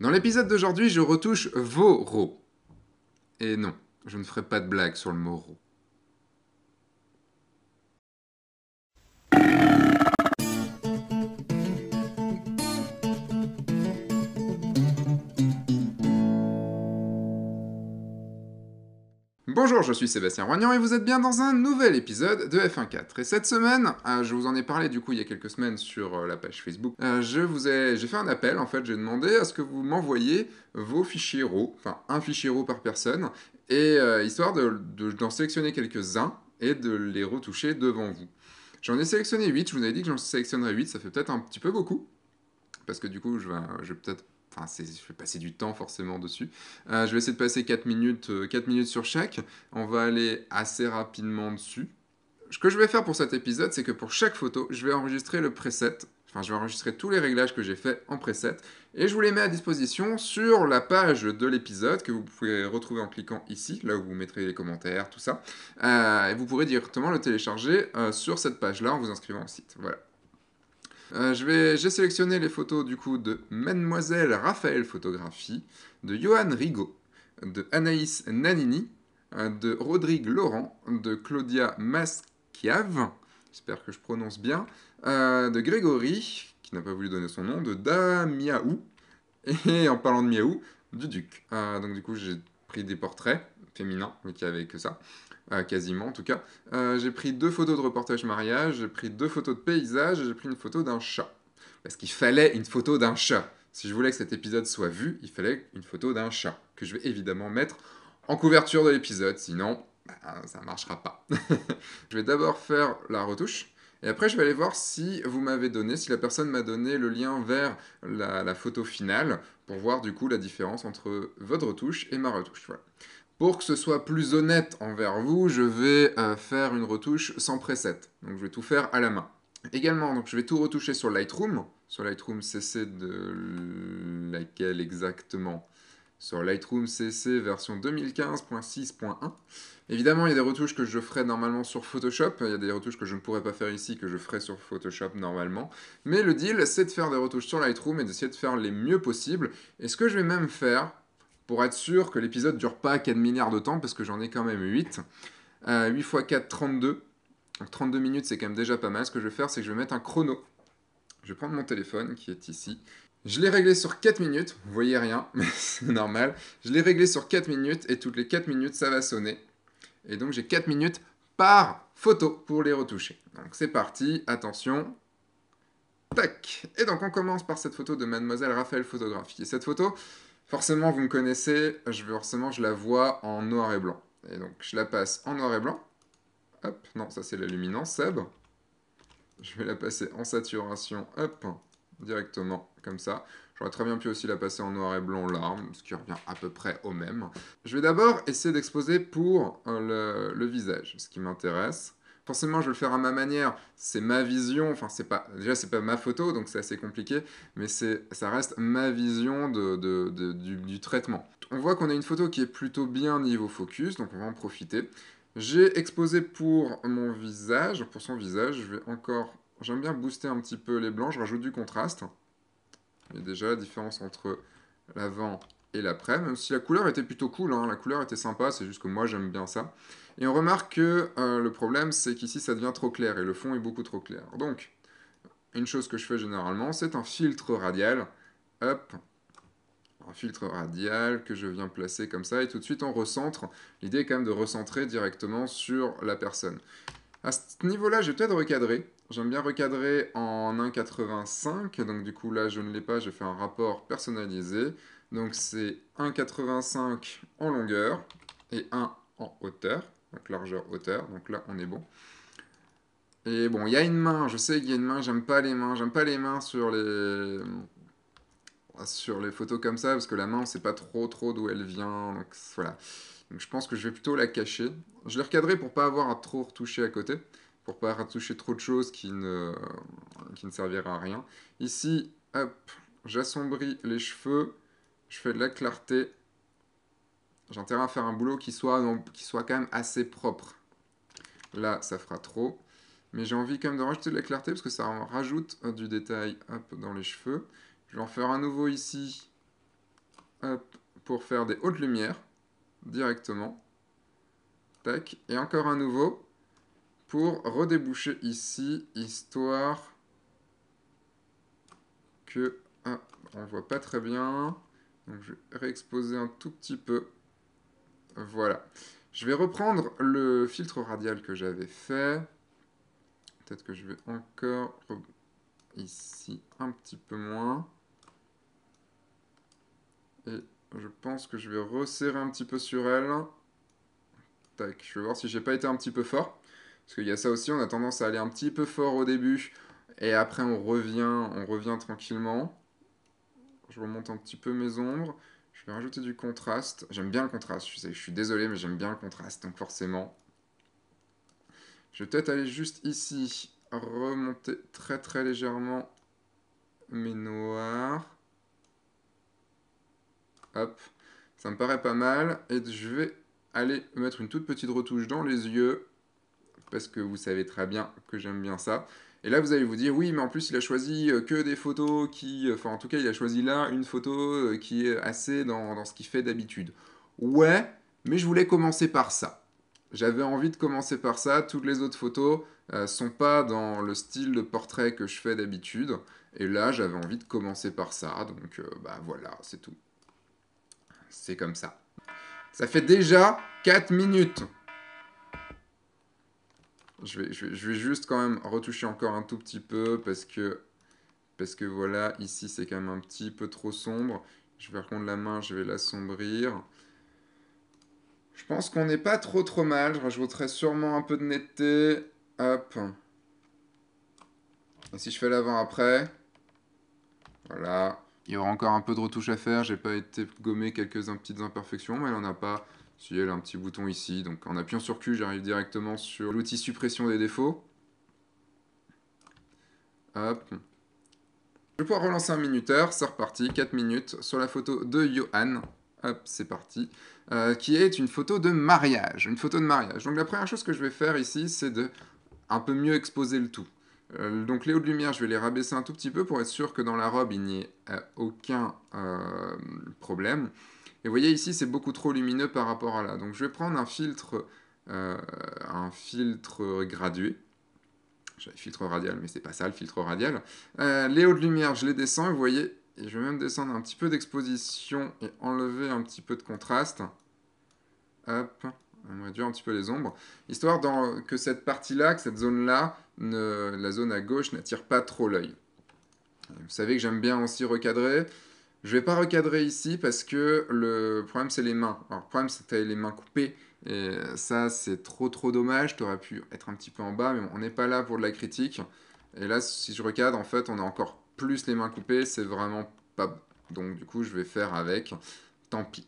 Dans l'épisode d'aujourd'hui, je retouche vos ro. Et non, je ne ferai pas de blague sur le mot ro. Bonjour, je suis Sébastien Roignan et vous êtes bien dans un nouvel épisode de F1.4. Et cette semaine, je vous en ai parlé du coup il y a quelques semaines sur la page Facebook, j'ai fait un appel en fait, j'ai demandé à ce que vous m'envoyiez vos fichiers RAW, enfin un fichier RAW par personne, et histoire d'en sélectionner quelques-uns et de les retoucher devant vous. J'en ai sélectionné 8, je vous avais dit que j'en sélectionnerais 8, ça fait peut-être un petit peu beaucoup, parce que du coup je vais peut-être... Enfin, je vais passer du temps forcément dessus. Je vais essayer de passer 4 minutes sur chaque. On va aller assez rapidement dessus. Ce que je vais faire pour cet épisode, c'est que pour chaque photo, je vais enregistrer le preset. Enfin, je vais enregistrer tous les réglages que j'ai faits en preset. Et je vous les mets à disposition sur la page de l'épisode que vous pouvez retrouver en cliquant ici, là où vous mettrez les commentaires, tout ça. Et vous pourrez directement le télécharger sur cette page-là en vous inscrivant au site. Voilà. J'ai sélectionné les photos du coup de Mademoiselle Raphaël Photographie, de Johan Rigaud, de Anaïs Nanini, de Rodrigue Laurent, de Claudia Maschiave, j'espère que je prononce bien, de Grégory, qui n'a pas voulu donner son nom, de Damiaou, et en parlant de Miaou, du Duc. Donc du coup j'ai pris des portraits féminins, mais qui avaient que ça. Quasiment en tout cas. J'ai pris 2 photos de reportage mariage, j'ai pris 2 photos de paysage et j'ai pris une photo d'un chat. Parce qu'il fallait une photo d'un chat. Si je voulais que cet épisode soit vu, il fallait une photo d'un chat, que je vais évidemment mettre en couverture de l'épisode, sinon ça ne marchera pas. Je vais d'abord faire la retouche, et après je vais aller voir si vous m'avez donné, si la personne m'a donné le lien vers la photo finale, pour voir du coup la différence entre votre retouche et ma retouche. Voilà. Pour que ce soit plus honnête envers vous, je vais faire une retouche sans preset. Donc je vais tout faire à la main. Également, donc je vais tout retoucher sur Lightroom CC de laquelle exactement? Sur Lightroom CC version 2015.6.1. Évidemment, il y a des retouches que je ferai normalement sur Photoshop, il y a des retouches que je ne pourrais pas faire ici, que je ferai sur Photoshop normalement. Mais le deal, c'est de faire des retouches sur Lightroom et d'essayer de faire les mieux possible. Et ce que je vais même faire, pour être sûr que l'épisode dure pas 4 milliards de temps, parce que j'en ai quand même 8. 8 x 4, 32. Donc 32 minutes, c'est quand même déjà pas mal. Ce que je vais faire, c'est que je vais mettre un chrono. Je vais prendre mon téléphone, qui est ici. Je l'ai réglé sur 4 minutes. Vous voyez rien, mais c'est normal. Je l'ai réglé sur 4 minutes, et toutes les 4 minutes, ça va sonner. Et donc j'ai 4 minutes par photo pour les retoucher. Donc c'est parti, attention. Tac. Et donc on commence par cette photo de Mademoiselle Raphaël Photographie. Et cette photo, forcément vous me connaissez, je la vois en noir et blanc. Et donc je la passe en noir et blanc. Hop, non, ça c'est la luminance, Seb. Je vais la passer en saturation, hop, directement, comme ça. J'aurais très bien pu aussi la passer en noir et blanc là, ce qui revient à peu près au même. Je vais d'abord essayer d'exposer pour le visage, ce qui m'intéresse. Forcément, je vais le faire à ma manière, c'est ma vision, enfin, c'est pas ma photo, donc c'est assez compliqué, mais ça reste ma vision du traitement. On voit qu'on a une photo qui est plutôt bien niveau focus, donc on va en profiter. J'ai exposé pour mon visage, pour son visage, j'aime bien booster un petit peu les blancs, je rajoute du contraste. Il y a déjà la différence entre l'avant et l'après, même si la couleur était plutôt cool, hein, la couleur était sympa, c'est juste que moi j'aime bien ça. Et on remarque que le problème c'est qu'ici ça devient trop clair, et le fond est beaucoup trop clair. Donc, une chose que je fais généralement, c'est un filtre radial. Hop, un filtre radial que je viens placer comme ça, et tout de suite on recentre. L'idée est quand même de recentrer directement sur la personne. À ce niveau-là, je vais peut-être recadrer. J'aime bien recadrer en 1,85. Donc du coup, là, je ne l'ai pas. J'ai fait un rapport personnalisé. Donc c'est 1,85 en longueur et 1 en hauteur. Donc largeur-hauteur. Donc là, on est bon. Et bon, il y a une main. Je sais qu'il y a une main. J'aime pas les mains. J'aime pas les mains sur les photos comme ça, parce que la main, on ne sait pas trop d'où elle vient. Donc voilà. Donc je pense que je vais plutôt la cacher. Je l'ai recadré pour pas avoir à trop retoucher à côté, pour pas retoucher trop de choses qui ne serviraient à rien. Ici, hop, j'assombris les cheveux, je fais de la clarté. J'ai intérêt à faire un boulot qui soit quand même assez propre. Là, ça fera trop. Mais j'ai envie quand même de rajouter de la clarté parce que ça rajoute du détail hop, dans les cheveux. Je vais en faire un nouveau ici hop, pour faire des hautes lumières, directement. Tac, et encore un nouveau, pour redéboucher ici, histoire que... Ah, on voit pas très bien, donc je vais réexposer un tout petit peu. Voilà. Je vais reprendre le filtre radial que j'avais fait. Peut-être que je vais encore ici un petit peu moins. Et je pense que je vais resserrer un petit peu sur elle. Tac, je vais voir si j'ai pas été un petit peu fort. Parce qu'il y a ça aussi, on a tendance à aller un petit peu fort au début. Et après on revient tranquillement. Je remonte un petit peu mes ombres. Je vais rajouter du contraste. J'aime bien le contraste, je suis désolé, mais j'aime bien le contraste, donc forcément. Je vais peut-être aller juste ici, remonter très très légèrement mes noirs. Hop, ça me paraît pas mal. Et je vais aller mettre une toute petite retouche dans les yeux, parce que vous savez très bien que j'aime bien ça. Et là, vous allez vous dire, oui, mais en plus, il a choisi que des photos qui... Enfin, en tout cas, il a choisi là une photo qui est assez dans ce qu'il fait d'habitude. Ouais, mais je voulais commencer par ça. J'avais envie de commencer par ça. Toutes les autres photos sont pas dans le style de portrait que je fais d'habitude. Et là, j'avais envie de commencer par ça. Donc, bah voilà, c'est tout. C'est comme ça. Ça fait déjà 4 minutes. Je vais juste quand même retoucher encore un tout petit peu parce que voilà, ici c'est quand même un petit peu trop sombre. Je vais reprendre la main, je vais l'assombrir. Je pense qu'on n'est pas trop mal. Je rajouterai sûrement un peu de netteté. Hop. Et si je fais l'avant-après, voilà. Il y aura encore un peu de retouche à faire. J'ai pas été gommer quelques petites imperfections, mais elle en a pas. Si elle a un petit bouton ici, donc en appuyant sur Q, j'arrive directement sur l'outil suppression des défauts. Hop. Je vais pouvoir relancer un minuteur, c'est reparti, 4 minutes, sur la photo de Johan. Hop, c'est parti. Qui est une photo de mariage. Une photo de mariage. Donc la première chose que je vais faire ici, c'est de un peu mieux exposer le tout. Donc les hauts de lumière, je vais les rabaisser un tout petit peu pour être sûr que dans la robe, il n'y ait aucun problème. Et vous voyez ici, c'est beaucoup trop lumineux par rapport à là. Donc je vais prendre un filtre gradué. J'avais filtre radial, mais c'est pas ça le filtre radial. Les hauts de lumière, je les descends, et vous voyez, et je vais même descendre un petit peu d'exposition et enlever un petit peu de contraste. Hop, on va réduire un petit peu les ombres, histoire que cette partie-là, que cette zone-là, la zone à gauche, n'attire pas trop l'œil. Vous savez que j'aime bien aussi recadrer. Je vais pas recadrer ici parce que le problème c'est les mains. Alors le problème c'est que tu as les mains coupées et ça c'est trop dommage. Tu aurais pu être un petit peu en bas mais on n'est pas là pour de la critique. Et là si je recadre en fait on a encore plus les mains coupées. C'est vraiment pas bon. Donc du coup je vais faire avec. Tant pis.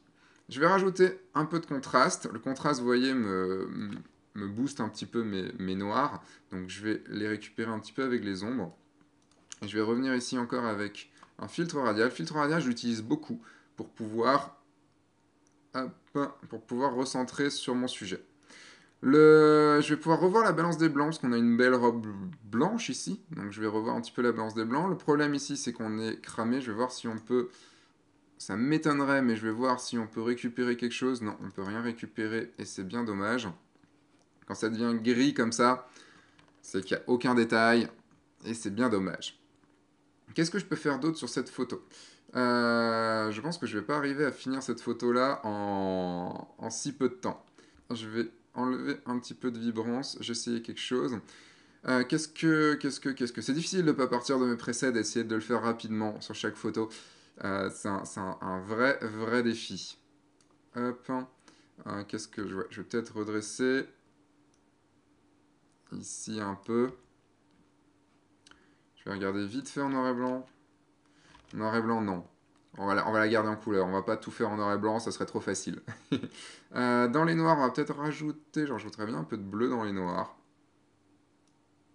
Je vais rajouter un peu de contraste. Le contraste vous voyez me booste un petit peu mes noirs. Donc je vais les récupérer un petit peu avec les ombres. Et je vais revenir ici encore avec un filtre radial. Le filtre radial, je l'utilise beaucoup pour pouvoir, recentrer sur mon sujet. Je vais pouvoir revoir la balance des blancs, parce qu'on a une belle robe blanche ici. Donc je vais revoir un petit peu la balance des blancs. Le problème ici, c'est qu'on est cramé. Je vais voir si on peut... Ça m'étonnerait, mais je vais voir si on peut récupérer quelque chose. Non, on ne peut rien récupérer, et c'est bien dommage. Quand ça devient gris comme ça, c'est qu'il n'y a aucun détail, et c'est bien dommage. Qu'est-ce que je peux faire d'autre sur cette photo? Je pense que je ne vais pas arriver à finir cette photo-là en si peu de temps. Je vais enlever un petit peu de vibrance, j'essayais quelque chose. Qu'est-ce que... C'est difficile de ne pas partir de mes presets, d'essayer de le faire rapidement sur chaque photo. C'est un vrai défi. Hop. Qu'est-ce que je vois? Je vais peut-être redresser ici un peu. Je vais regarder vite fait en noir et blanc. Noir et blanc, non. On va la garder en couleur. On va pas tout faire en noir et blanc, ça serait trop facile. Dans les noirs, on va peut-être rajouter... J'en rajouterais bien un peu de bleu dans les noirs.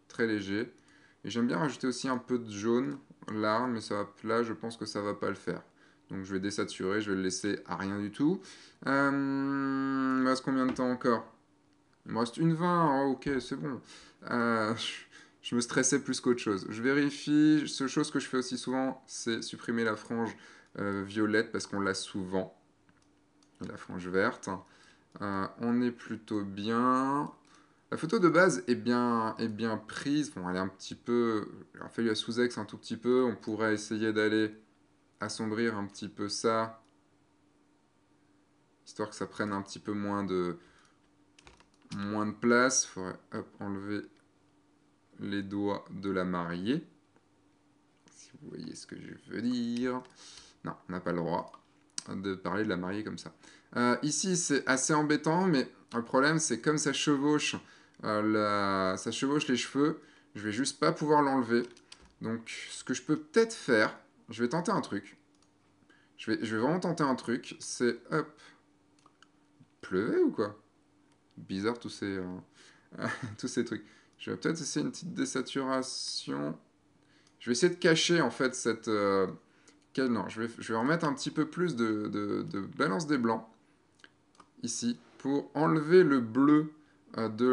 Très léger. Et j'aime bien rajouter aussi un peu de jaune là, mais là, je pense que ça va pas le faire. Donc je vais désaturer, je vais le laisser à rien du tout. Il me reste combien de temps encore? Il me reste une 20, oh, ok, c'est bon. Je me stressais plus qu'autre chose. Je vérifie, seule chose que je fais aussi souvent, c'est supprimer la frange violette parce qu'on l'a souvent. Et la frange verte. On est plutôt bien. La photo de base est bien prise. Bon, elle est un petit peu... Il a fallu la sous-ex un tout petit peu. On pourrait essayer d'aller assombrir un petit peu ça, histoire que ça prenne un petit peu moins de place. Il faudrait hop, enlever les doigts de la mariée. Si vous voyez ce que je veux dire. Non, on n'a pas le droit de parler de la mariée comme ça. Ici, c'est assez embêtant, mais le problème, c'est comme ça chevauche, ça chevauche les cheveux, je vais juste pas pouvoir l'enlever. Donc, ce que je peux peut-être faire, je vais tenter un truc. Je vais vraiment tenter un truc, c'est, hop, pleuvait ou quoi? Bizarre tous ces, tous ces trucs. Je vais peut-être essayer une petite désaturation. Je vais essayer de cacher, en fait, cette... non, je vais remettre un petit peu plus de balance des blancs, ici, pour enlever le bleu de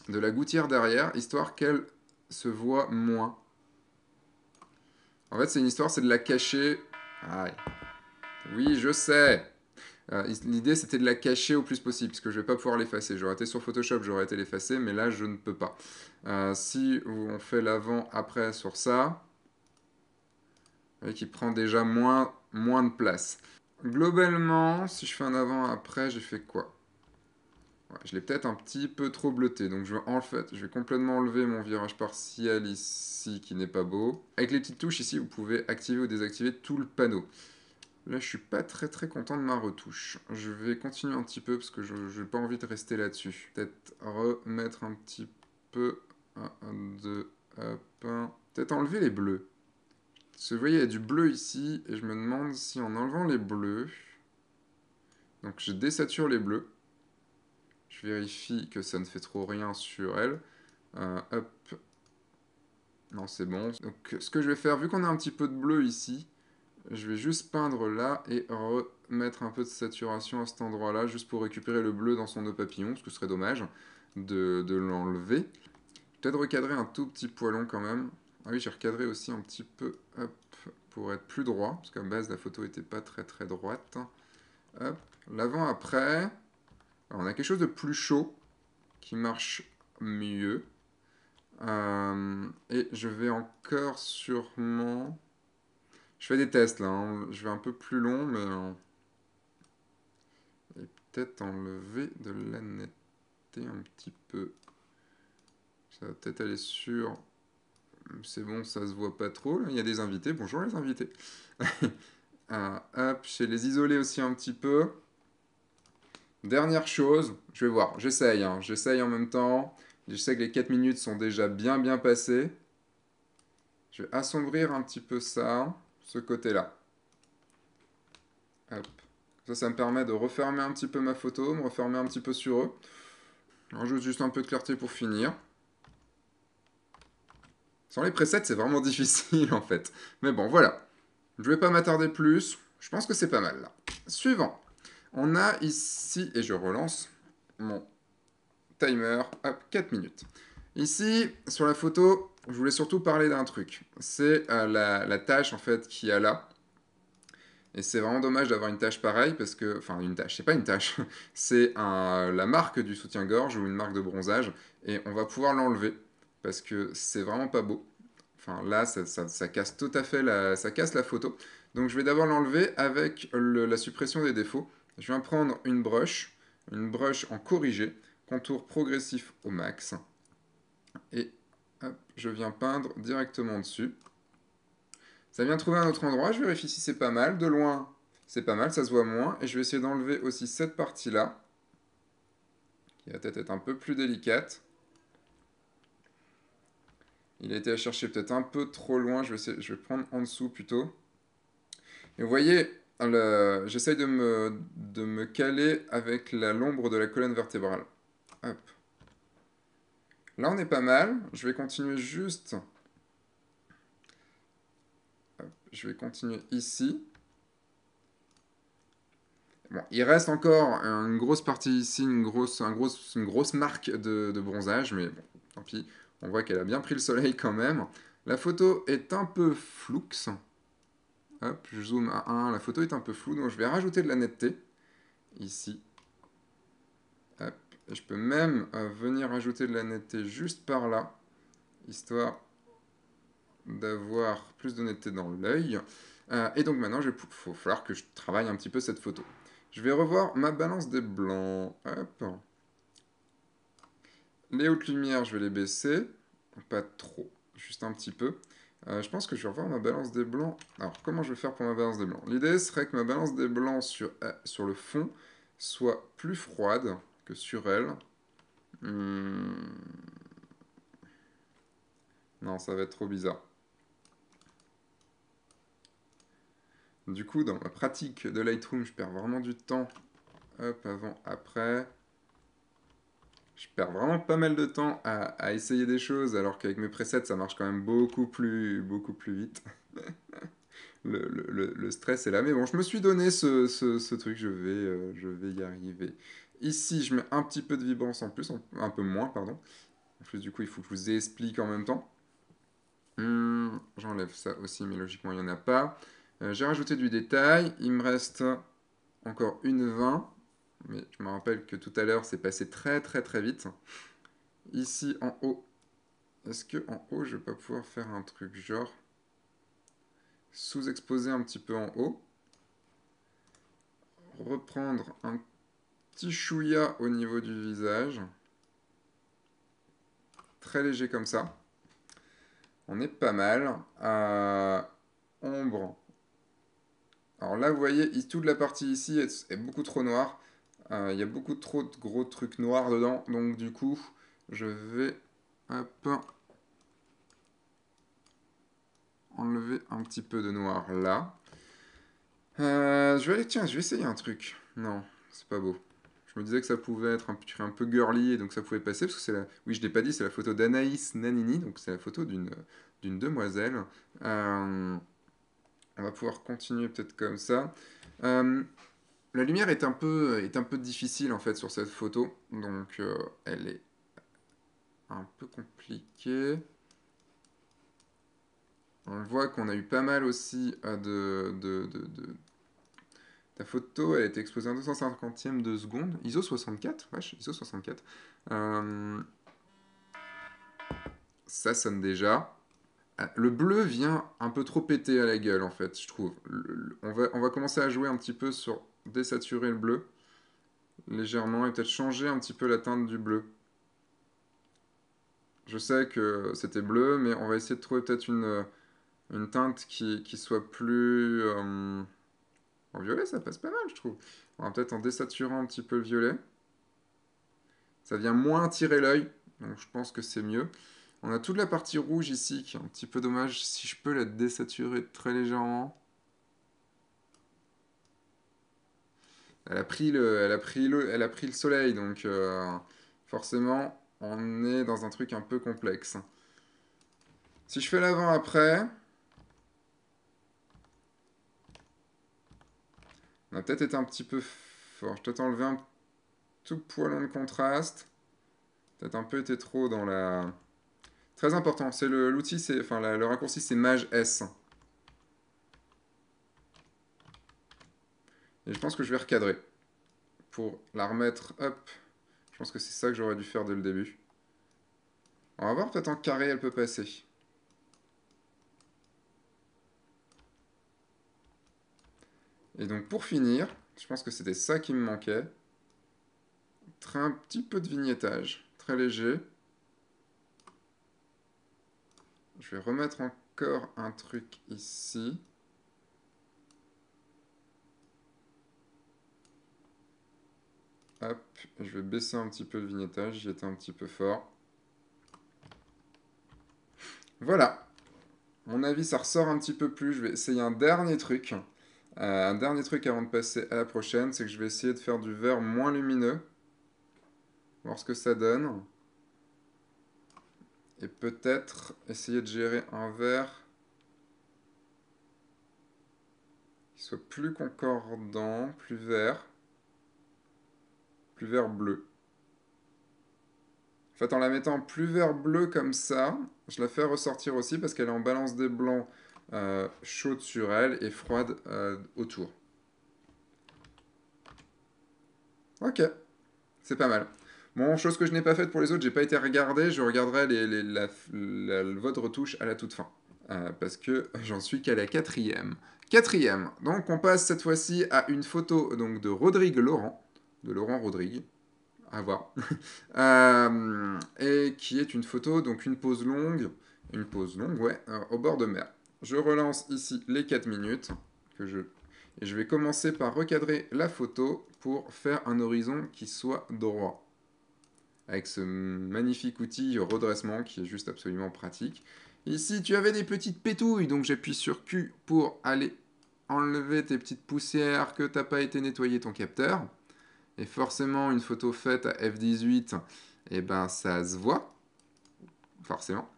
la gouttière derrière, histoire qu'elle se voit moins. En fait, c'est une histoire, c'est de la cacher. Aïe. Oui, je sais. L'idée, c'était de la cacher au plus possible, parce que je vais pas pouvoir l'effacer. J'aurais été sur Photoshop, j'aurais été l'effacer, mais là, je ne peux pas. Si on fait l'avant-après sur ça, vous voyez qu'il prend déjà moins de place. Globalement, si je fais un avant-après, j'ai fait quoi? Ouais, je l'ai peut-être un petit peu trop bleuté, donc je vais complètement enlever mon virage partiel ici, qui n'est pas beau. Avec les petites touches ici, vous pouvez activer ou désactiver tout le panneau. Là, je suis pas très content de ma retouche. Je vais continuer un petit peu, parce que je n'ai pas envie de rester là-dessus. Peut-être remettre un petit peu... 1, 2, hop... Peut-être enlever les bleus. Parce que vous voyez, il y a du bleu ici, et je me demande si en enlevant les bleus... Donc je désature les bleus. Je vérifie que ça ne fait trop rien sur elle. Hop. Non, c'est bon. Donc ce que je vais faire, vu qu'on a un petit peu de bleu ici, je vais juste peindre là et remettre un peu de saturation à cet endroit-là, juste pour récupérer le bleu dans son nœud papillon, ce que ce serait dommage de l'enlever. Peut-être recadrer un tout petit poilon quand même. Ah oui, j'ai recadré aussi un petit peu, hop, pour être plus droit, parce qu'à base la photo n'était pas très droite. Hop, l'avant-après. On a quelque chose de plus chaud qui marche mieux. Et je vais encore sûrement... Je fais des tests là, hein. Je vais un peu plus long, mais... Et peut-être enlever de la netteté un petit peu. Ça va peut-être aller sur... C'est bon, ça se voit pas trop. Là. Il y a des invités. Bonjour les invités. Hop, je vais les isoler aussi un petit peu. Dernière chose, je vais voir, j'essaye, hein. J'essaye en même temps. Je sais que les 4 minutes sont déjà bien passées. Je vais assombrir un petit peu ça, ce côté-là. Hop. Ça me permet de refermer un petit peu ma photo, me refermer un petit peu sur eux. Je rajoute juste un peu de clarté pour finir. Sans les presets, c'est vraiment difficile en fait. Mais bon, voilà. Je vais pas m'attarder plus. Je pense que c'est pas mal là. Suivant. On a ici, et je relance mon timer, hop, 4 minutes. Ici, sur la photo, je voulais surtout parler d'un truc. C'est la tâche en fait qu'il y a là. Et c'est vraiment dommage d'avoir une tâche pareille parce que, enfin une tâche, c'est pas une tâche, c'est la marque du soutien-gorge ou une marque de bronzage et on va pouvoir l'enlever parce que c'est vraiment pas beau. Enfin là, ça casse tout à fait ça casse la photo. Donc je vais d'abord l'enlever avec la suppression des défauts. Je viens prendre une brush en corrigé, contour progressif au max et hop, je viens peindre directement dessus. Ça vient trouver un autre endroit, je vérifie si c'est pas mal. De loin, c'est pas mal, ça se voit moins. Et je vais essayer d'enlever aussi cette partie-là, qui va peut-être être un peu plus délicate. Il a été à chercher peut-être un peu trop loin, je vais prendre en dessous plutôt. Et vous voyez, j'essaye de me caler avec l'ombre de la colonne vertébrale. Hop. Là, on est pas mal. Je vais continuer juste... Hop. Je vais continuer ici. Bon, il reste encore une grosse partie ici, une grosse marque de bronzage, mais bon, tant pis. On voit qu'elle a bien pris le soleil quand même. La photo est un peu floux. Hop, je zoome à 1. La photo est un peu floue, donc je vais rajouter de la netteté. Ici. Hop. Et je peux même venir ajouter de la netteté juste par là, histoire d'avoir plus de netteté dans l'œil. Et donc maintenant, il va falloir que je travaille un petit peu cette photo. Je vais revoir ma balance des blancs. Hop. Les hautes lumières, je vais les baisser. Pas trop, juste un petit peu. Je pense que je vais revoir ma balance des blancs. Alors, comment je vais faire pour ma balance des blancs? L'idée serait que ma balance des blancs sur le fond soit plus froide que sur elle. Non, ça va être trop bizarre. Du coup, dans ma pratique de Lightroom, je perds vraiment du temps. Hop, avant, après. Je perds vraiment pas mal de temps à essayer des choses, alors qu'avec mes presets, ça marche quand même beaucoup plus vite. Le stress est là. Mais bon, je me suis donné ce truc, je vais y arriver. Ici, je mets un petit peu de vibrance en plus, un peu moins, pardon. En plus, du coup, il faut que je vous explique en même temps. J'enlève ça aussi, mais logiquement, il n'y en a pas. J'ai rajouté du détail. Il me reste encore une 20. Mais je me rappelle que tout à l'heure, c'est passé très vite. Ici, en haut. Est-ce que en haut, je vais pas pouvoir faire un truc genre sous-exposer un petit peu en haut, reprendre un petit chouïa au niveau du visage, très léger comme ça. On est pas mal. Ombre. Alors là, vous voyez, toute la partie ici est beaucoup trop noire. Il y a beaucoup trop de gros trucs noirs dedans. Donc du coup, je vais hop, enlever un petit peu de noir là. Tiens, je vais essayer un truc. Non, c'est pas beau. Je me disais que ça pouvait être un peu girly et donc ça pouvait passer parce que oui, je l'ai pas dit, c'est la photo d'Anaïs Nanini, donc c'est la photo d'une demoiselle. Euh, on va pouvoir continuer peut-être comme ça. Euh, la lumière est un peu difficile en fait sur cette photo, donc elle est un peu compliquée. On voit qu'on a eu pas mal aussi ta photo, elle a été exposée en 250e de seconde. ISO 64, wesh, ISO 64. Euh, Ça sonne déjà. Le bleu vient un peu trop péter à la gueule, en fait, je trouve. On va commencer à jouer un petit peu sur désaturer le bleu, légèrement, et peut-être changer un petit peu la teinte du bleu. Je sais que c'était bleu, mais on va essayer de trouver peut-être une teinte qui soit plus... en violet, ça passe pas mal, je trouve. On va peut-être en désaturant un petit peu le violet. Ça vient moins tirer l'œil, donc je pense que c'est mieux. On a toute la partie rouge ici, qui est un petit peu dommage. Si je peux la désaturer très légèrement. Elle a pris le soleil, donc forcément, on est dans un truc un peu complexe. Si je fais l'avant-après, on a peut-être été un petit peu fort. Je vais peut-être enlever un tout poil de contraste. Peut-être un peu été trop dans la... Très important, c'est l'outil, enfin le raccourci, c'est Maj S. Et je pense que je vais recadrer pour la remettre, hop. Je pense que c'est ça que j'aurais dû faire dès le début. On va voir, peut-être en carré, elle peut passer. Et donc pour finir, je pense que c'était ça qui me manquait. Un petit peu de vignettage, très léger. Je vais remettre encore un truc ici. Hop, je vais baisser un petit peu le vignettage, j'y étais un petit peu fort. Voilà, à mon avis ça ressort un petit peu plus. Je vais essayer un dernier truc. Un dernier truc avant de passer à la prochaine, c'est que je vais essayer de faire du vert moins lumineux. Voir ce que ça donne. Et peut-être essayer de gérer un vert qui soit plus concordant, plus vert bleu. En fait, en la mettant plus vert bleu comme ça, je la fais ressortir aussi parce qu'elle est en balance des blancs chaude sur elle et froide autour. Ok, c'est pas mal. Bon, chose que je n'ai pas faite pour les autres, j'ai pas été regarder, je regarderai votre retouche à la toute fin. Parce que j'en suis qu'à la quatrième. Quatrième, donc on passe cette fois-ci à une photo donc, de Rodrigue Laurent, de Laurent Rodrigue, à voir, et qui est une photo, donc une pause longue, ouais, au bord de mer. Je relance ici les 4 minutes, et je vais commencer par recadrer la photo pour faire un horizon qui soit droit. Avec ce magnifique outil redressement qui est juste absolument pratique. Ici, tu avais des petites pétouilles, donc j'appuie sur Q pour aller enlever tes petites poussières que t'as pas été nettoyer ton capteur. Et forcément, une photo faite à f18, eh ben ça se voit, forcément.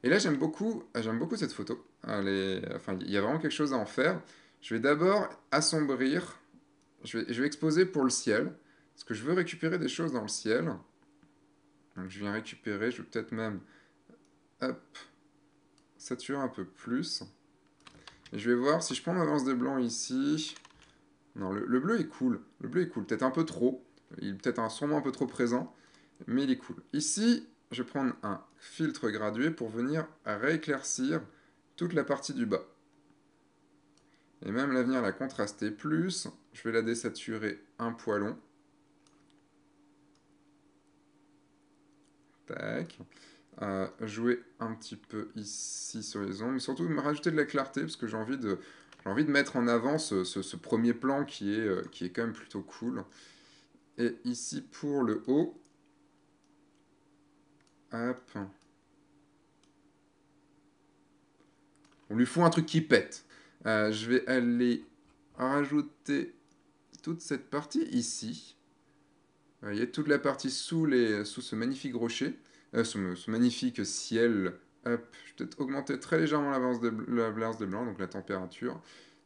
Et là, j'aime beaucoup cette photo. Enfin, il y a vraiment quelque chose à en faire. Je vais d'abord assombrir. Je vais exposer pour le ciel, parce que je veux récupérer des choses dans le ciel. Donc je viens récupérer, je vais peut-être même, hop, saturer un peu plus. Et je vais voir si je prends ma base de blanc ici. Non, le bleu est cool. Le bleu est cool. Peut-être un peu trop. Il est peut-être sûrement un peu trop présent. Mais il est cool. Ici, je vais prendre un filtre gradué pour venir rééclaircir toute la partie du bas. Et même là, venir la contraster plus. Je vais la désaturer un poilon. Tac. Jouer un petit peu ici sur les ombres. Mais surtout, me rajouter de la clarté parce que j'ai envie de mettre en avant ce premier plan qui est quand même plutôt cool. Et ici, pour le haut, hop, on lui faut un truc qui pète. Je vais aller rajouter toute cette partie ici. Vous voyez, toute la partie sous ce magnifique rocher, ce magnifique ciel. Hop, je vais peut-être augmenter très légèrement la balance de blanc, donc la température.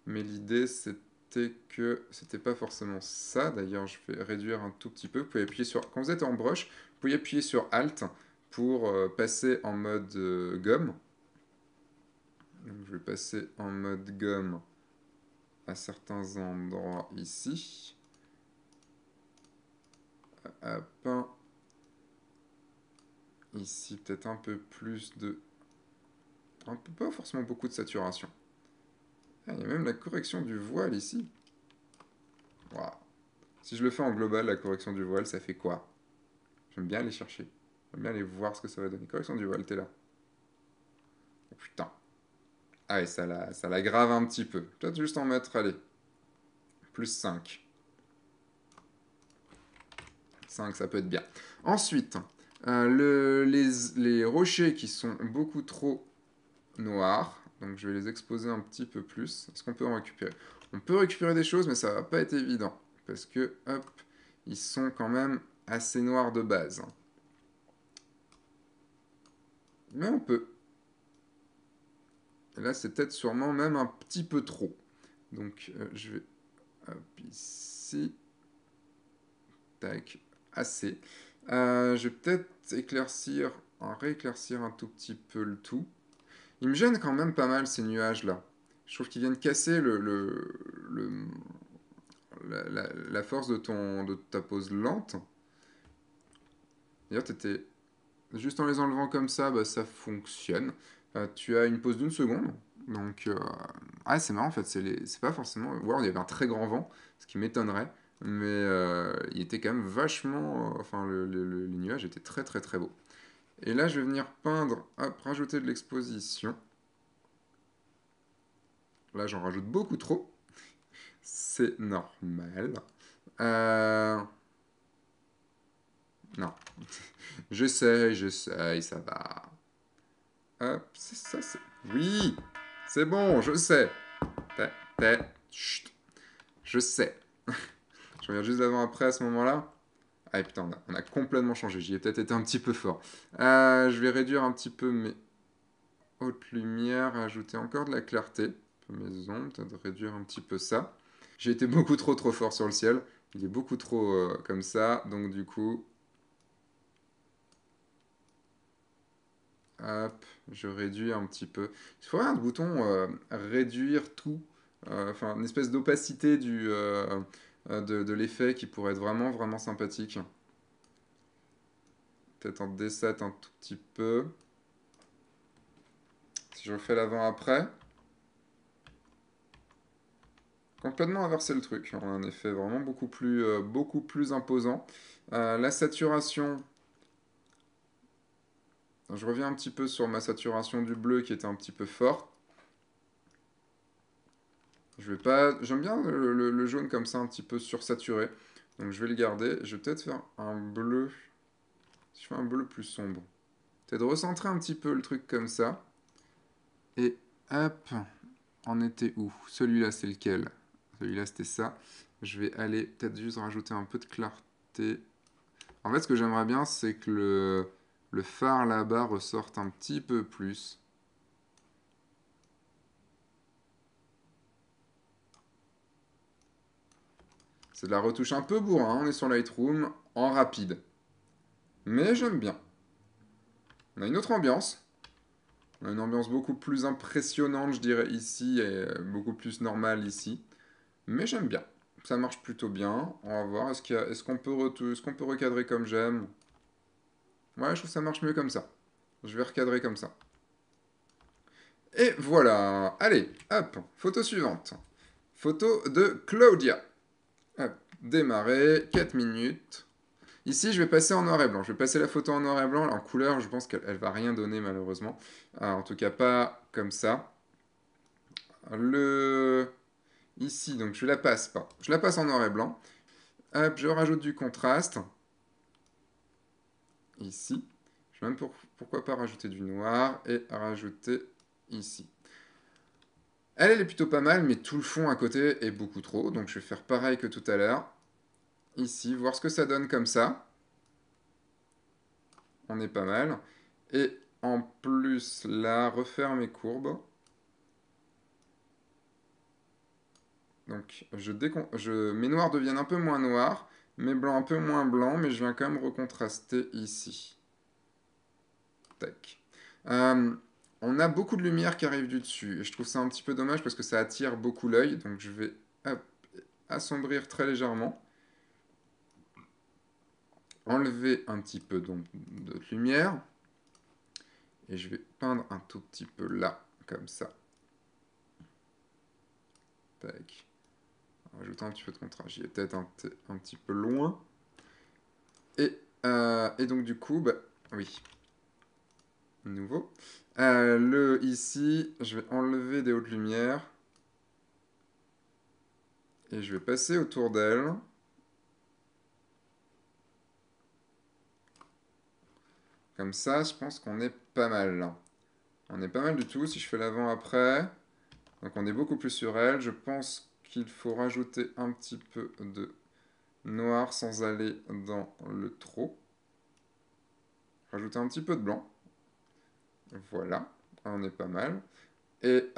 Mais l'idée, c'était que c'était pas forcément ça. D'ailleurs, je vais réduire un tout petit peu. Vous pouvez appuyer sur... Quand vous êtes en brush, vous pouvez appuyer sur Alt pour passer en mode gomme. Donc, je vais passer en mode gomme à certains endroits ici. Hop. Ici, peut-être un peu plus de... Pas forcément beaucoup de saturation. Ah, il y a même la correction du voile ici. Waouh. Si je le fais en global, la correction du voile, ça fait quoi? J'aime bien aller chercher. J'aime bien aller voir ce que ça va donner. Correction du voile, t'es là. Oh putain. Ah ouais, ça la grave un petit peu. Peut-être juste en mettre, allez, plus 5. 5, ça peut être bien. Ensuite, les rochers qui sont beaucoup trop noirs, donc je vais les exposer un petit peu plus. Est-ce qu'on peut en récupérer? On peut récupérer des choses, mais ça va pas être évident. Parce que, hop, ils sont quand même assez noirs de base. Mais on peut. Et là, c'est peut-être sûrement même un petit peu trop. Donc, je vais... Hop, ici. Tac. Assez. Je vais peut-être rééclaircir un tout petit peu le tout. Il me gêne quand même pas mal ces nuages-là. Je trouve qu'ils viennent casser la force de ta pose lente. D'ailleurs, juste en les enlevant comme ça, bah, ça fonctionne. Tu as une pause d'une seconde. Donc, c'est marrant en fait. C'est pas forcément. Ou alors il y avait un très grand vent, ce qui m'étonnerait. Mais il était quand même vachement. Enfin, les nuages étaient très très très beaux. Et là, je vais venir peindre, hop, rajouter de l'exposition. Là, j'en rajoute beaucoup trop. C'est normal. Euh... Non. J'essaye, ça va. Hop, c'est ça, c'est... Oui, c'est bon, je sais. Chut, je sais. Je regarde juste d'avant après à ce moment-là. Ah putain, on a complètement changé. J'y ai peut-être été un petit peu fort. Je vais réduire un petit peu mes hautes lumières, ajouter encore de la clarté. Mes ombres, peut-être réduire un petit peu ça. J'ai été beaucoup trop fort sur le ciel. Il est beaucoup trop comme ça. Donc du coup, Hop, je réduis un petit peu. Il faudrait un bouton réduire tout. Enfin, une espèce d'opacité de l'effet qui pourrait être vraiment, vraiment sympathique. Peut-être en D7 un tout petit peu. Si je refais l'avant-après. Complètement inverser le truc. On a un effet vraiment beaucoup plus imposant. La saturation. Je reviens un petit peu sur ma saturation du bleu qui était un petit peu forte. Je vais pas. J'aime bien le jaune comme ça, un petit peu sursaturé. Donc je vais le garder. Je vais peut-être faire un bleu. Si je fais un bleu plus sombre. Peut-être recentrer un petit peu le truc comme ça. Et hop. On était où? Celui-là, c'est lequel? Celui-là, c'était ça. Je vais aller peut-être juste rajouter un peu de clarté. En fait, ce que j'aimerais bien, c'est que le phare là-bas ressorte un petit peu plus. C'est de la retouche un peu bourrin, on est sur Lightroom, en rapide. Mais j'aime bien. On a une autre ambiance. On a une ambiance beaucoup plus impressionnante, je dirais, ici, et beaucoup plus normale ici. Mais j'aime bien. Ça marche plutôt bien. On va voir. Est-ce qu'on peut, est-ce qu'on peut recadrer comme j'aime? Ouais, je trouve que ça marche mieux comme ça. Je vais recadrer comme ça. Et voilà. Allez, hop. Photo suivante. Photo de Claudia. Hop. Démarrer. 4 minutes. Ici, je vais passer en noir et blanc. Je vais passer la photo en noir et blanc. En couleur, je pense qu'elle va rien donner malheureusement. En tout cas, pas comme ça. Le... Ici, donc je la passe pas. Je la passe en noir et blanc. Hop, je rajoute du contraste. Ici. Je vais même pourquoi pas rajouter du noir et rajouter ici. Elle est plutôt pas mal, mais tout le fond à côté est beaucoup trop. Donc je vais faire pareil que tout à l'heure. Ici, voir ce que ça donne comme ça. On est pas mal. Et en plus, là, refaire mes courbes. Donc, mes noirs deviennent un peu moins noirs, mes blancs un peu moins blancs, mais je viens quand même recontraster ici. Tac. Euh, on a beaucoup de lumière qui arrive du dessus, et je trouve ça un petit peu dommage parce que ça attire beaucoup l'œil, donc je vais hop, assombrir très légèrement. Enlever un petit peu de lumière. Et je vais peindre un tout petit peu là, comme ça. Tac. Rajouter un petit peu de contraste. J'y ai peut-être un petit peu loin. Et donc du coup, bah, oui. Nouveau. Ici, je vais enlever des hautes lumières. Et je vais passer autour d'elle. Comme ça, je pense qu'on est pas mal. On est pas mal du tout. Si je fais l'avant-après, donc on est beaucoup plus sur elle. Je pense qu'il faut rajouter un petit peu de noir sans aller dans le trop. Rajouter un petit peu de blanc. Voilà, on est pas mal. Et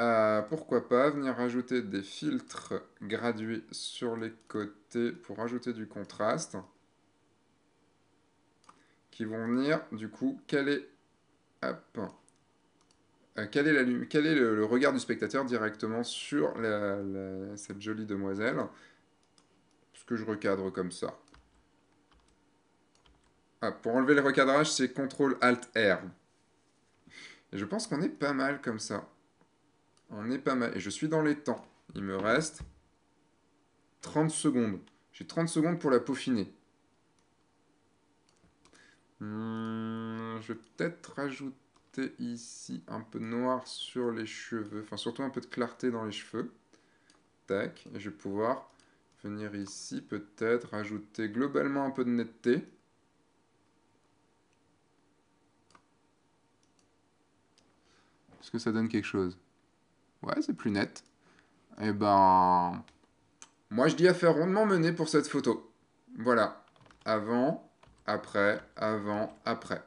pourquoi pas venir rajouter des filtres gradués sur les côtés pour rajouter du contraste. Qui vont venir, du coup, caler, hop, quel est le regard du spectateur directement sur cette jolie demoiselle. Ce que je recadre comme ça. Ah, pour enlever le recadrage, c'est CTRL-ALT-R. Et je pense qu'on est pas mal comme ça. On est pas mal. Et je suis dans les temps. Il me reste 30 secondes. J'ai 30 secondes pour la peaufiner. Je vais peut-être rajouter ici un peu de noir sur les cheveux. Enfin, surtout un peu de clarté dans les cheveux. Tac. Et je vais pouvoir venir ici, peut-être rajouter globalement un peu de netteté. Est-ce que ça donne quelque chose? Ouais, c'est plus net. Eh ben... Moi, je dis affaire rondement menée pour cette photo. Voilà. Avant, après, avant, après.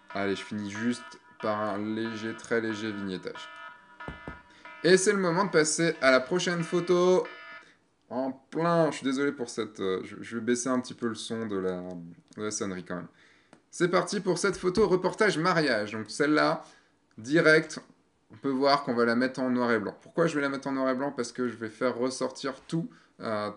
Allez, je finis juste par un léger, très léger vignettage. Et c'est le moment de passer à la prochaine photo. En plein... Je suis désolé pour cette... je vais baisser un petit peu le son de la sonnerie quand même. C'est parti pour cette photo reportage mariage. Donc celle-là, direct, on peut voir qu'on va la mettre en noir et blanc. Pourquoi je vais la mettre en noir et blanc? Parce que je vais faire ressortir euh,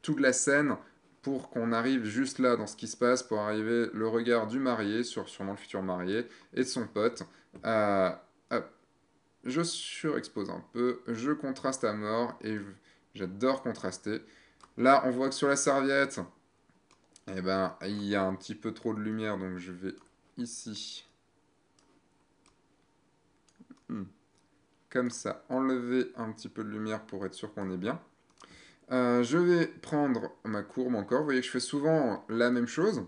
toute la scène pour qu'on arrive juste là dans ce qui se passe, pour arriver le regard du marié, sur sûrement le futur marié, et de son pote. Hop, je surexpose un peu, je contraste à mort, et j'adore contraster. Là, on voit que sur la serviette, eh ben, il y a un petit peu trop de lumière, donc je vais ici, comme ça, enlever un petit peu de lumière pour être sûr qu'on est bien. Je vais prendre ma courbe encore. Vous voyez que je fais souvent la même chose.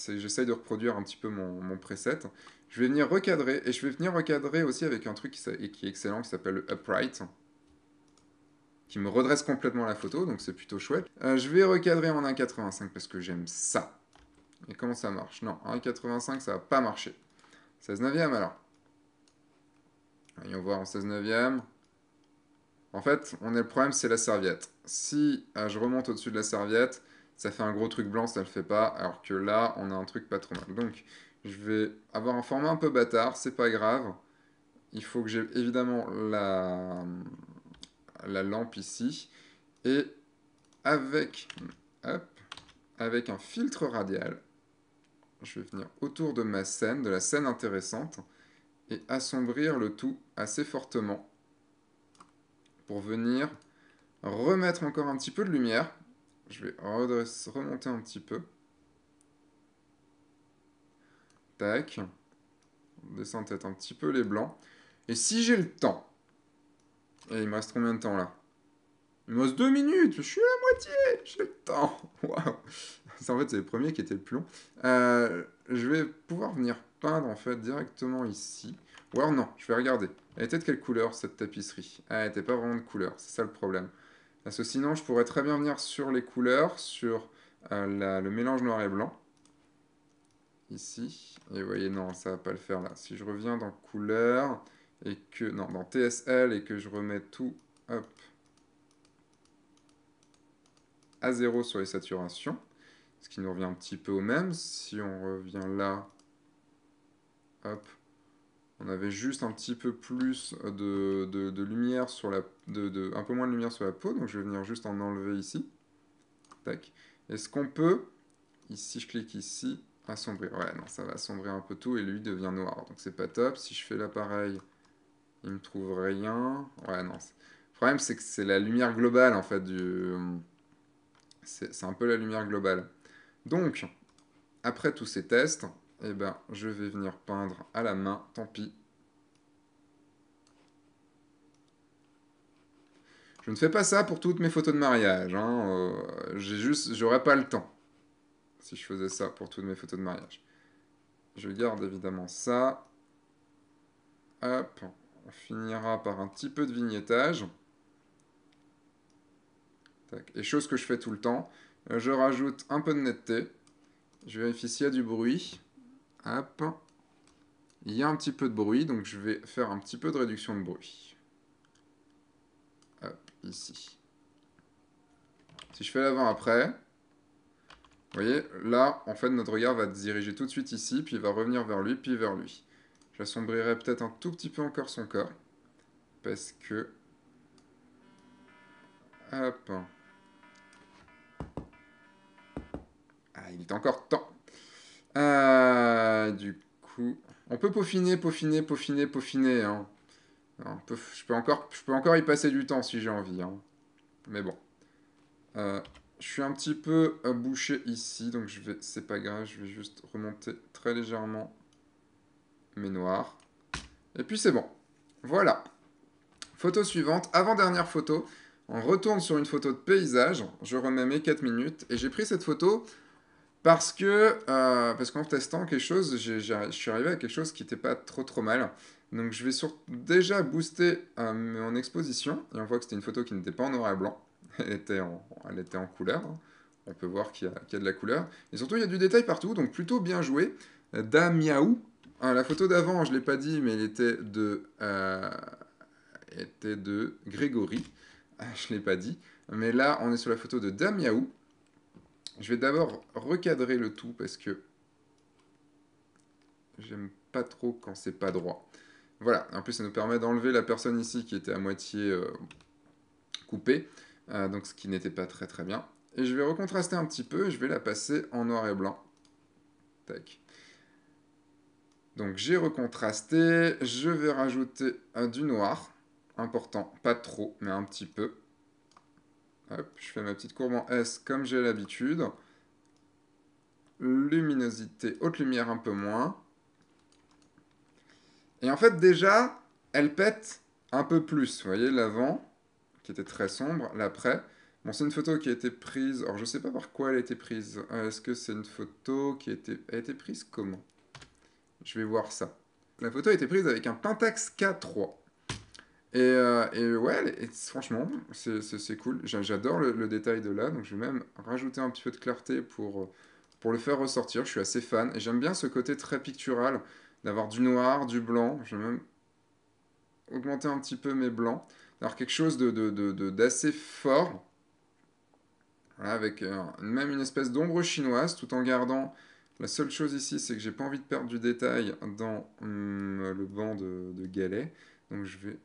J'essaye de reproduire un petit peu mon preset. Je vais venir recadrer, et je vais venir recadrer aussi avec un truc qui est excellent, qui s'appelle le upright, qui me redresse complètement la photo, donc c'est plutôt chouette. Je vais recadrer en 1,85 parce que j'aime ça. Et comment ça marche? Non, 1,85 ça va pas marcher. 16 neuvième alors. Voyons voir en 16 neuvième. En fait, le problème, c'est la serviette. Si je remonte au-dessus de la serviette, ça fait un gros truc blanc, ça ne le fait pas, alors que là, on a un truc pas trop mal. Donc, je vais avoir un format un peu bâtard, c'est pas grave. Il faut que j'ai évidemment la lampe ici. Et avec, hop, avec un filtre radial, je vais venir autour de ma scène, de la scène intéressante, et assombrir le tout assez fortement pour venir remettre encore un petit peu de lumière. Je vais remonter un petit peu. Tac. On descend peut-être un petit peu les blancs. Et si j'ai le temps, et il me reste combien de temps là? Il me reste 2 minutes, je suis à la moitié, j'ai le temps. Waouh. En fait, c'est le premier qui était le plus long. Je vais pouvoir venir peindre en fait directement ici. Ou alors non, je vais regarder. Elle était de quelle couleur cette tapisserie? Ah, elle n'était pas vraiment de couleur, c'est ça le problème. Parce que sinon, je pourrais très bien venir sur les couleurs, sur le mélange noir et blanc. Ici. Et vous voyez, non, ça va pas le faire là. Si je reviens dans couleurs, et que... Non, dans TSL, et que je remets tout, hop, à 0 sur les saturations. Ce qui nous revient un petit peu au même. Si on revient là, hop, on avait juste un petit peu plus de lumière sur la... un peu moins de lumière sur la peau, donc je vais venir juste en enlever ici. Tac. Est-ce qu'on peut, ici je clique ici, assombrir? Ouais, non, ça va assombrir un peu tout et lui devient noir. Donc c'est pas top. Si je fais l'appareil, il me trouve rien. Ouais, non. Le problème, c'est que c'est la lumière globale, en fait, c'est un peu la lumière globale. Donc, après tous ces tests, eh ben, je vais venir peindre à la main, tant pis. Je ne fais pas ça pour toutes mes photos de mariage, hein. J'aurais pas le temps si je faisais ça pour toutes mes photos de mariage. Je garde évidemment ça. Hop, on finira par un petit peu de vignettage. Tac. Et chose que je fais tout le temps, je rajoute un peu de netteté. Je vérifie s'il y a du bruit. Hop. Il y a un petit peu de bruit, donc je vais faire un petit peu de réduction de bruit. Hop, ici. Si je fais l'avant-après, vous voyez, là, en fait, notre regard va se diriger tout de suite ici, puis il va revenir vers lui, puis vers lui. J'assombrirai peut-être un tout petit peu encore son corps, parce que... Hop. Ah, il est encore temps. Du coup... On peut peaufiner, peaufiner, peaufiner, peaufiner, hein. Je peux encore y passer du temps si j'ai envie, hein. Mais bon. Je suis un petit peu bouché ici, donc c'est pas grave, je vais juste remonter très légèrement mes noirs. Et puis c'est bon. Voilà. Photo suivante, avant-dernière photo. On retourne sur une photo de paysage. Je remets mes 4 minutes. Et j'ai pris cette photo parce qu'en testant quelque chose, je suis arrivé à quelque chose qui n'était pas trop mal. Donc je vais déjà booster mon exposition. Et on voit que c'était une photo qui n'était pas en noir et blanc. Elle était en couleur, hein. On peut voir qu'il y a de la couleur. Et surtout, il y a du détail partout, donc plutôt bien joué. Damiaou. La photo d'avant, je ne l'ai pas dit, mais elle était de Grégory. Je ne l'ai pas dit. Mais là, on est sur la photo de Damiaou. Je vais d'abord recadrer le tout parce que j'aime pas trop quand c'est pas droit. Voilà, en plus ça nous permet d'enlever la personne ici qui était à moitié coupée, donc ce qui n'était pas très très bien. Et je vais recontraster un petit peu, et je vais la passer en noir et blanc. Tac. Donc j'ai recontrasté, je vais rajouter du noir, important, pas trop, mais un petit peu. Hop, je fais ma petite courbe en S comme j'ai l'habitude. Luminosité, haute lumière un peu moins. Et en fait déjà, elle pète un peu plus. Vous voyez l'avant, qui était très sombre, l'après. Bon, c'est une photo qui a été prise. Alors je sais pas par quoi elle a été prise. Est-ce que c'est une photo qui a été prise comment? Je vais voir ça. La photo a été prise avec un Pentax K3. Et ouais, franchement, c'est cool. J'adore le détail de là, donc je vais même rajouter un petit peu de clarté pour le faire ressortir. Je suis assez fan. Et j'aime bien ce côté très pictural, d'avoir du noir, du blanc. Je vais même augmenter un petit peu mes blancs. D'avoir quelque chose d'assez fort, voilà, avec même une espèce d'ombre chinoise, tout en gardant... La seule chose ici, c'est que j'ai pas envie de perdre du détail dans le banc de galets. Donc je vais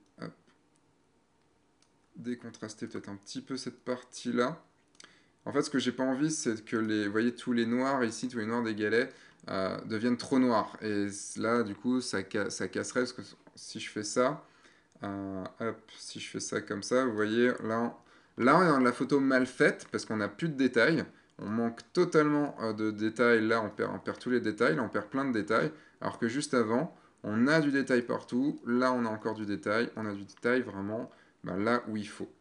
décontraster peut-être un petit peu cette partie-là. En fait, ce que j'ai pas envie, c'est que vous voyez, tous les noirs ici, tous les noirs des galets, deviennent trop noirs. Et là, du coup, ça casserait, parce que si je fais ça, hop, si je fais ça comme ça, vous voyez, là on est dans de la photo mal faite, parce qu'on n'a plus de détails. On manque totalement de détails. Là, on perd tous les détails. Là, on perd plein de détails. Alors que juste avant, on a du détail partout. Là, on a encore du détail. On a du détail vraiment là où il faut.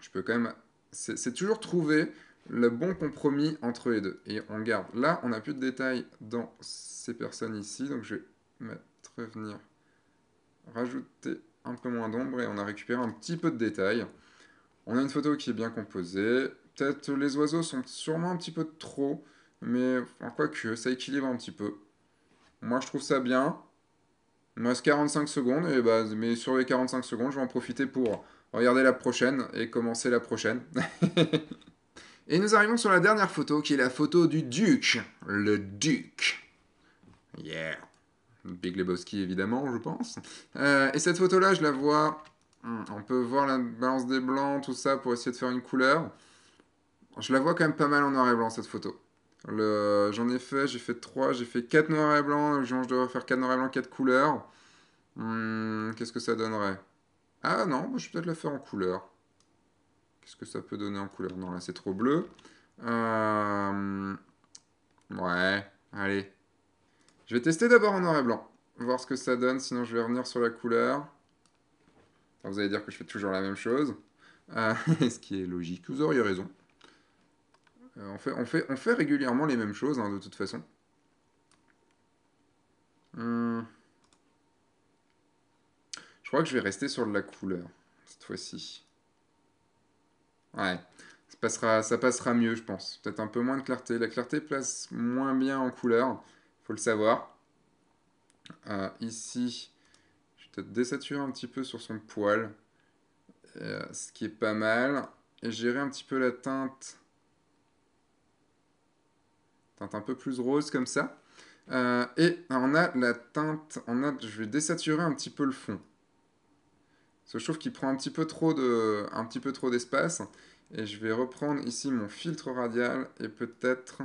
Je peux quand même... C'est toujours trouver le bon compromis entre les deux. Et on garde. Là, on n'a plus de détails dans ces personnes ici. Donc, je vais venir rajouter un peu moins d'ombre et on a récupéré un petit peu de détails. On a une photo qui est bien composée. Peut-être les oiseaux sont sûrement un petit peu trop, mais en quoi que ça équilibre un petit peu. Moi, je trouve ça bien. Il me reste 45 secondes, et bah, mais sur les 45 secondes, je vais en profiter pour regarder la prochaine et commencer la prochaine. Et nous arrivons sur la dernière photo, qui est la photo du duc. Le duc. Yeah. Big Lebowski, évidemment, je pense. Et cette photo-là, je la vois... On peut voir la balance des blancs, tout ça, pour essayer de faire une couleur. Je la vois quand même pas mal en noir et blanc, cette photo. J'ai fait 3, j'ai fait 4 noirs et blancs, je devrais faire 4 noirs et blancs, 4 couleurs. Qu'est-ce que ça donnerait? Ah non, je vais peut-être la faire en couleur. Qu'est-ce que ça peut donner en couleur? Non, là c'est trop bleu. Ouais, allez. Je vais tester d'abord en noir et blanc. Voir ce que ça donne, sinon je vais revenir sur la couleur. Alors, vous allez dire que je fais toujours la même chose. Ce qui est logique, vous auriez raison. On fait régulièrement les mêmes choses, hein, de toute façon. Je crois que je vais rester sur de la couleur, cette fois-ci. Ouais, ça passera mieux, je pense. Peut-être un peu moins de clarté. La clarté place moins bien en couleur, faut le savoir. Ici, je vais peut-être désaturer un petit peu sur son poil, ce qui est pas mal. Et gérer un petit peu la teinte un peu plus rose comme ça. Et on a la teinte, je vais désaturer un petit peu le fond. Parce que je trouve qu'il prend un petit peu trop d'espace. Et je vais reprendre ici mon filtre radial et peut-être,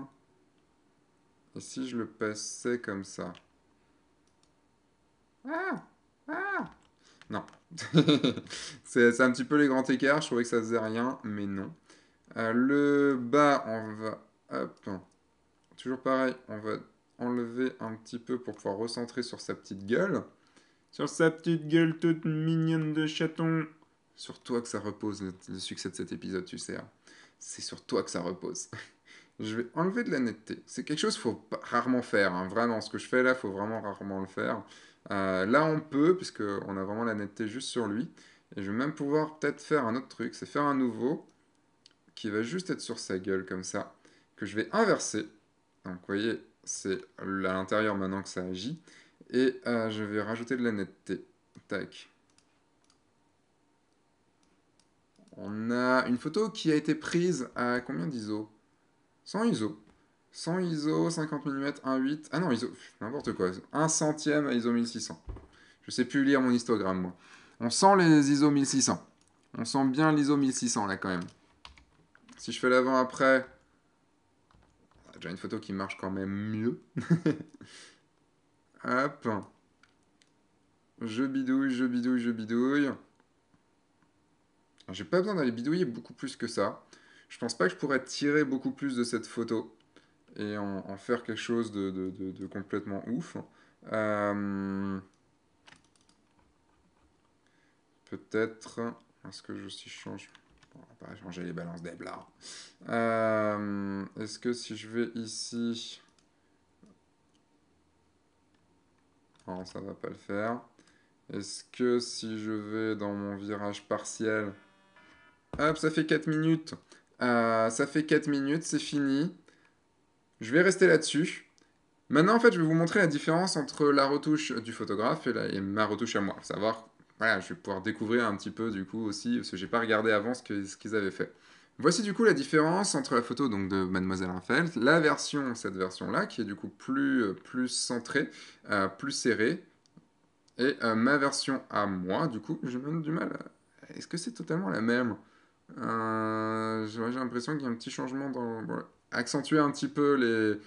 et si je le passais comme ça. Ah, ah. Non. C'est un petit peu les grands écarts, je trouvais que ça faisait rien, mais non. Le bas, on va... Hop. Toujours pareil, on va enlever un petit peu pour pouvoir recentrer sur sa petite gueule. Sur sa petite gueule toute mignonne de chaton. Sur toi que ça repose, le succès de cet épisode, tu sais. Hein. C'est sur toi que ça repose. Je vais enlever de la netteté. C'est quelque chose qu'il faut rarement faire. Hein. Vraiment, ce que je fais là, il faut vraiment rarement le faire. Là, on peut, puisqu'on a vraiment la netteté juste sur lui. Et je vais même pouvoir peut-être faire un autre truc. C'est faire un nouveau qui va juste être sur sa gueule comme ça. Que je vais inverser. Donc, vous voyez, c'est à l'intérieur maintenant que ça agit. Et je vais rajouter de la netteté. Tac. On a une photo qui a été prise à combien d'ISO? 100 ISO. 100 ISO, 50 mm, 1.8. Ah non, ISO, n'importe quoi. 1 centième à ISO 1600. Je sais plus lire mon histogramme, moi. On sent les ISO 1600. On sent bien l'ISO 1600 là quand même. Si je fais l'avant-après, j'ai une photo qui marche quand même mieux. Hop. Je bidouille, je bidouille, je bidouille. J'ai pas besoin d'aller bidouiller beaucoup plus que ça. Je pense pas que je pourrais tirer beaucoup plus de cette photo et en faire quelque chose de complètement ouf. Euh, Peut-être. Est-ce que je si je change. Bon, on va pas changer les balances des blancs. Est-ce que si je vais ici. Non, ça va pas le faire. Est-ce que si je vais dans mon virage partiel. Hop, ça fait 4 minutes. Ça fait 4 minutes, c'est fini. Je vais rester là-dessus. Maintenant, en fait, je vais vous montrer la différence entre la retouche du photographe et ma retouche à moi. Savoir, voilà, je vais pouvoir découvrir un petit peu du coup aussi, parce que j'ai pas regardé avant ce qu'ils avaient fait. Voici du coup la différence entre la photo donc, de Mademoiselle Raphaël, la version, cette version-là, qui est du coup plus centrée, plus serrée, et ma version à moi, du coup, j'ai même du mal Est-ce que c'est totalement la même j'ai l'impression qu'il y a un petit changement dans... Bon, accentuer un petit peu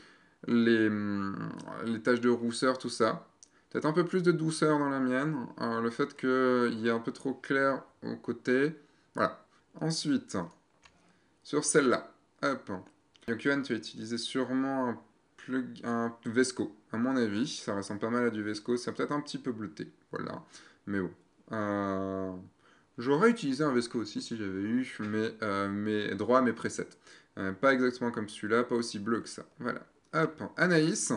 les taches de rousseur, tout ça. Peut-être un peu plus de douceur dans la mienne. Le fait qu'il y ait un peu trop clair au côté. Voilà. Ensuite, sur celle-là. Hop. Yokuan, tu as utilisé sûrement un Vesco. À mon avis, ça ressemble pas mal à du Vesco. C'est peut-être un petit peu bleuté. Voilà. Mais bon. Euh, J'aurais utilisé un Vesco aussi si j'avais eu droit à mes presets. Pas exactement comme celui-là, pas aussi bleu que ça. Voilà. Hop, Anaïs,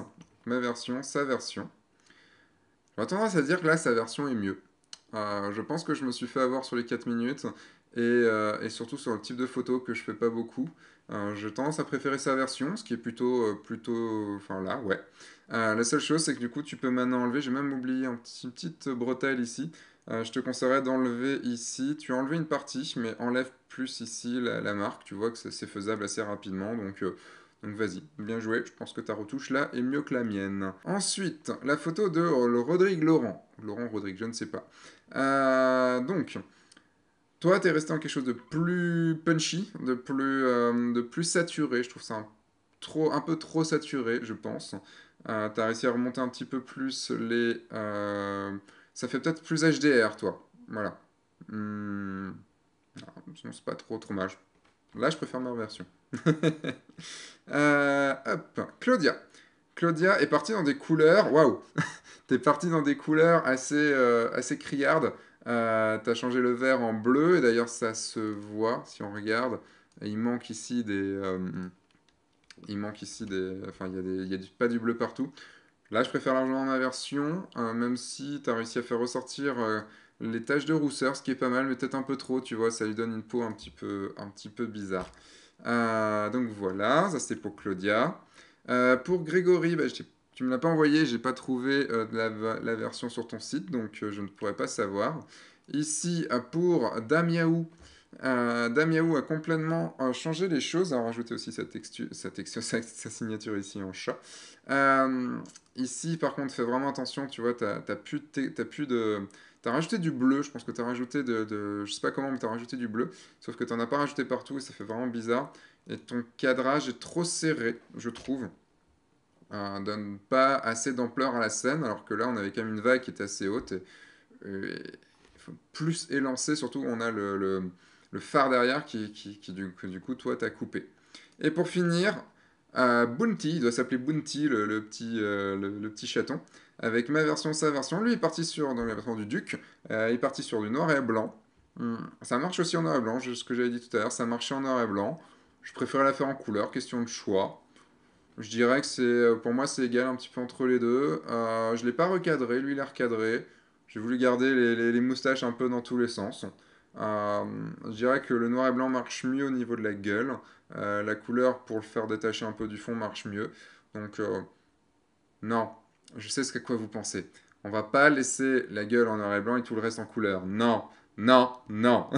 ma version, sa version. J'aurais tendance à dire que là, sa version est mieux. Je pense que je me suis fait avoir sur les 4 minutes et surtout sur le type de photo que je fais pas beaucoup. J'ai tendance à préférer sa version, ce qui est plutôt, enfin là, ouais. La seule chose, c'est que du coup, tu peux maintenant enlever. J'ai même oublié une petite bretelle ici. Je te conseillerais d'enlever ici. Tu as enlevé une partie, mais enlève plus ici la marque. Tu vois que c'est faisable assez rapidement, donc vas-y, bien joué, je pense que ta retouche là est mieux que la mienne. Ensuite, la photo de le Rodrigue Laurent. Laurent Rodrigue, je ne sais pas. Donc, toi, t'es resté en quelque chose de plus punchy, de plus saturé. Je trouve ça un peu trop saturé, je pense. T'as réussi à remonter un petit peu plus ça fait peut-être plus HDR, toi. Voilà. Non, sinon, c'est pas trop mal. Là, je préfère ma version. Hop, Claudia. Claudia est partie dans des couleurs. Waouh! T'es partie dans des couleurs assez criardes. T'as changé le vert en bleu, et d'ailleurs, ça se voit si on regarde. Il manque ici Enfin, pas du bleu partout. Là, je préfère largement ma version, même si t'as réussi à faire ressortir les taches de rousseur, ce qui est pas mal, mais peut-être un peu trop, tu vois, ça lui donne une peau un petit peu bizarre. Donc voilà, ça c'est pour Claudia. Pour Grégory, bah, tu me l'as pas envoyé, j'ai pas trouvé la version sur ton site, donc je ne pourrais pas savoir. Ici, pour Damiaou, Damiaou a complètement changé les choses, a rajouté aussi sa signature ici en chat. Euh, Ici, par contre, fais vraiment attention, tu vois, t'as plus de... T'as rajouté du bleu, je pense que t'as rajouté je sais pas comment, mais t'as rajouté du bleu, sauf que t'en as pas rajouté partout et ça fait vraiment bizarre. Et ton cadrage est trop serré, je trouve. Donne pas assez d'ampleur à la scène, alors que là, on avait quand même une vague qui était assez haute. Il faut plus élancer, surtout on a le phare derrière que du coup, toi, t'as coupé. Et pour finir, Bounty, il doit s'appeler Bounty, le petit chaton, avec ma version, sa version. Lui, il est parti dans la version du Duc, il est parti sur du noir et blanc. Ça marche aussi en noir et blanc, ce que j'avais dit tout à l'heure, ça marchait en noir et blanc. Je préfère la faire en couleur, question de choix. Je dirais que pour moi, c'est égal un petit peu entre les deux. Je l'ai pas recadré, lui, il est recadré. J'ai voulu garder les moustaches un peu dans tous les sens. Euh, je dirais que le noir et blanc marche mieux au niveau de la gueule. La couleur, pour le faire détacher un peu du fond, marche mieux. Donc, non, je sais ce qu'à quoi vous pensez. On va pas laisser la gueule en noir et blanc et tout le reste en couleur. Non, non, non.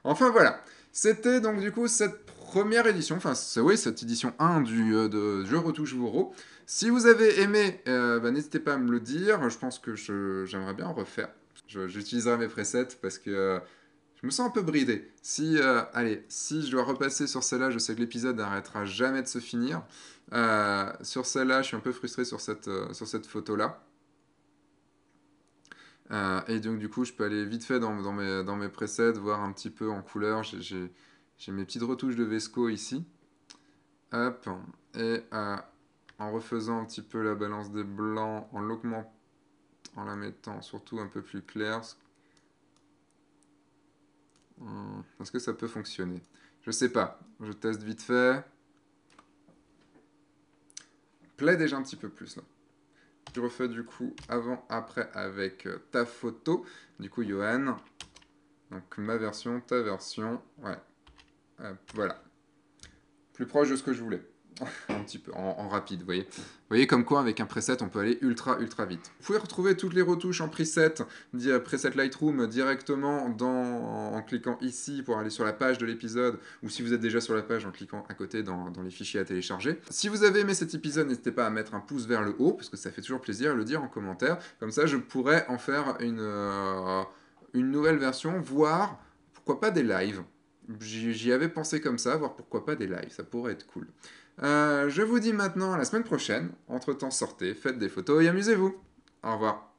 Enfin voilà. C'était donc du coup cette première édition, enfin oui, cette édition 1 de Je retouche Vouro. Si vous avez aimé, n'hésitez pas à me le dire, je pense que j'aimerais bien en refaire. J'utiliserai mes presets parce que je me sens un peu bridé. Si je dois repasser sur celle-là, je sais que l'épisode n'arrêtera jamais de se finir. Sur celle-là, je suis un peu frustré sur cette photo-là. Et donc du coup, je peux aller vite fait dans mes presets, voir un petit peu en couleur. J'ai mes petites retouches de Vesco ici. Hop. Et en refaisant un petit peu la balance des blancs, en l'augmentant, en la mettant surtout un peu plus claire. Est-ce que ça peut fonctionner? Je sais pas. Je teste vite fait. Plaît déjà un petit peu plus là. Je refais du coup avant, après avec ta photo. Du coup, Johan. Donc ma version, ta version. Ouais. Voilà. Plus proche de ce que je voulais. Un petit peu, en rapide, vous voyez. Vous voyez comme quoi, avec un preset, on peut aller ultra vite. Vous pouvez retrouver toutes les retouches en preset, preset Lightroom directement en cliquant ici pour aller sur la page de l'épisode, ou si vous êtes déjà sur la page en cliquant à côté dans les fichiers à télécharger. Si vous avez aimé cet épisode, n'hésitez pas à mettre un pouce vers le haut, parce que ça fait toujours plaisir, le dire en commentaire. Comme ça, je pourrais en faire une nouvelle version, voire, pourquoi pas des lives. J'y avais pensé comme ça, voir pourquoi pas des lives, ça pourrait être cool. Je vous dis maintenant à la semaine prochaine. Entre-temps, sortez, faites des photos et amusez-vous. Au revoir.